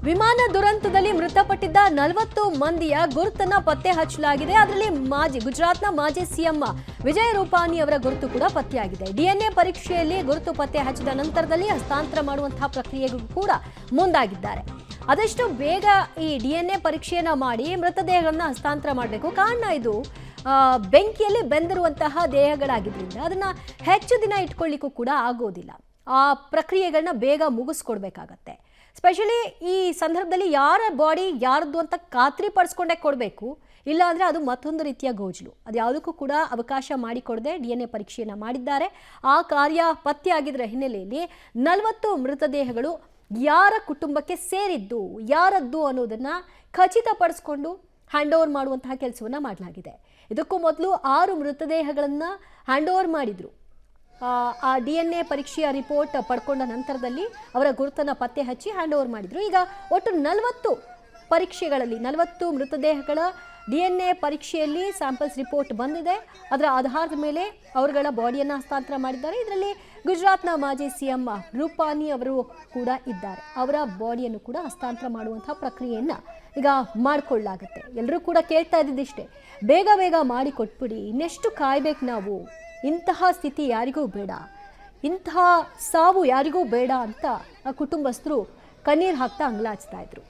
ವಿಮಾನ ದುರಂತದಲ್ಲಿ ಮೃತಪಟ್ಟಿದ್ದ 40 ಮಂದಿಯ ಗುರುತನ್ನ ಪತ್ತೆ ಹಚ್ಚಲಾಗಿದೆ. ಅದರಲ್ಲಿ ಗುಜರಾತ್ನ ಮಾಜಿ ಸಿಎಂ ವಿಜಯ್ ರೂಪಾನಿ ಅವರ ಗುರುತು ಕೂಡ ಪತ್ತೆಯಾಗಿದೆ. ಡಿಎನ್ಎ ಪರೀಕ್ಷೆಯಲ್ಲಿ ಗುರುತು ಪತ್ತೆ ಹಚ್ಚಿದ ನಂತರದಲ್ಲಿ ಹಸ್ತಾಂತರ ಮಾಡುವಂತಹ ಪ್ರಕ್ರಿಯೆಗೂ ಕೂಡ ಮುಂದಾಗಿದ್ದಾರೆ. ಆದಷ್ಟು ಬೇಗ ಈ ಡಿಎನ್ಎ ಪರೀಕ್ಷೆಯನ್ನ ಮಾಡಿ ಮೃತದೇಹಗಳನ್ನ ಹಸ್ತಾಂತರ ಮಾಡಬೇಕು. ಕಾರಣ ಇದು ಬೆಂಕಿಯಲ್ಲಿ ಬೆಂದಿರುವಂತಹ ದೇಹಗಳಾಗಿದ್ದರಿಂದ ಅದನ್ನ ಹೆಚ್ಚು ದಿನ ಇಟ್ಕೊಳ್ಳಿಕ್ಕೂ ಕೂಡ ಆಗೋದಿಲ್ಲ. ಆ ಪ್ರಕ್ರಿಯೆಗಳನ್ನ ಬೇಗ ಮುಗಿಸ್ಕೊಡ್ಬೇಕಾಗತ್ತೆ. ಸ್ಪೆಷಲಿ ಈ ಸಂದರ್ಭದಲ್ಲಿ ಯಾರ ಬಾಡಿ ಯಾರದ್ದು ಅಂತ ಖಾತ್ರಿ ಪಡಿಸ್ಕೊಂಡೇ ಕೊಡಬೇಕು. ಇಲ್ಲಾಂದರೆ ಅದು ಮತ್ತೊಂದು ರೀತಿಯ ಗೋಜಲು. ಅದು ಯಾವುದಕ್ಕೂ ಕೂಡ ಅವಕಾಶ ಮಾಡಿಕೊಡದೆ ಡಿಎನ್ಎ ಪರೀಕ್ಷೆಯನ್ನು ಮಾಡಿದ್ದಾರೆ. ಆ ಕಾರ್ಯ ಪತ್ತೆಯಾಗಿದ್ದರ ಹಿನ್ನೆಲೆಯಲ್ಲಿ 40 ಮೃತದೇಹಗಳು ಯಾರ ಕುಟುಂಬಕ್ಕೆ ಸೇರಿದ್ದು ಯಾರದ್ದು ಅನ್ನೋದನ್ನು ಖಚಿತಪಡಿಸ್ಕೊಂಡು ಹ್ಯಾಂಡ್ ಓವರ್ ಮಾಡುವಂತಹ ಕೆಲಸವನ್ನು ಮಾಡಲಾಗಿದೆ. ಇದಕ್ಕೂ ಮೊದಲು 6 ಮೃತದೇಹಗಳನ್ನು ಹ್ಯಾಂಡ್ ಓವರ್ ಮಾಡಿದರು. ಆ ಡಿಎನ್ಎ ಪರೀಕ್ಷೆಯ ರಿಪೋರ್ಟ್ ಪಡ್ಕೊಂಡ ನಂತರದಲ್ಲಿ ಅವರ ಗುರುತನ್ನು ಪತ್ತೆ ಹಚ್ಚಿ ಹ್ಯಾಂಡ್ ಓವರ್ ಮಾಡಿದರು. ಈಗ ಒಟ್ಟು 40 ಪರೀಕ್ಷೆಗಳಲ್ಲಿ 40 ಮೃತದೇಹಗಳ ಡಿಎನ್ಎ ಪರೀಕ್ಷೆಯಲ್ಲಿ ಸ್ಯಾಂಪಲ್ಸ್ ರಿಪೋರ್ಟ್ ಬಂದಿದೆ. ಅದರ ಆಧಾರದ ಮೇಲೆ ಅವರುಗಳ ಬಾಡಿಯನ್ನು ಹಸ್ತಾಂತರ ಮಾಡಿದ್ದಾರೆ. ಇದರಲ್ಲಿ ಗುಜರಾತ್ನ ಮಾಜಿ ಸಿಎಂ ರೂಪಾನಿ ಅವರು ಕೂಡ ಇದ್ದಾರೆ. ಅವರ ಬಾಡಿಯನ್ನು ಕೂಡ ಹಸ್ತಾಂತರ ಮಾಡುವಂಥ ಪ್ರಕ್ರಿಯೆಯನ್ನು ಈಗ ಮಾಡಿಕೊಳ್ಳಲಾಗುತ್ತೆ. ಎಲ್ಲರೂ ಕೂಡ ಕೇಳ್ತಾ ಇದ್ದಿದ್ದಿಷ್ಟೇ, ಬೇಗ ಬೇಗ ಮಾಡಿ ಕೊಟ್ಬಿಡಿ, ಇನ್ನೆಷ್ಟು ಕಾಯ್ಬೇಕು ನಾವು, ಇಂತಹ ಸ್ಥಿತಿ ಯಾರಿಗೂ ಬೇಡ, ಇಂತಹ ಸಾವು ಯಾರಿಗೂ ಬೇಡ ಅಂತ ಕುಟುಂಬಸ್ಥರು ಕಣ್ಣೀರು ಹಾಕ್ತಾ ಅಂಗಲಾಚ್ತಾ ಇದ್ರು.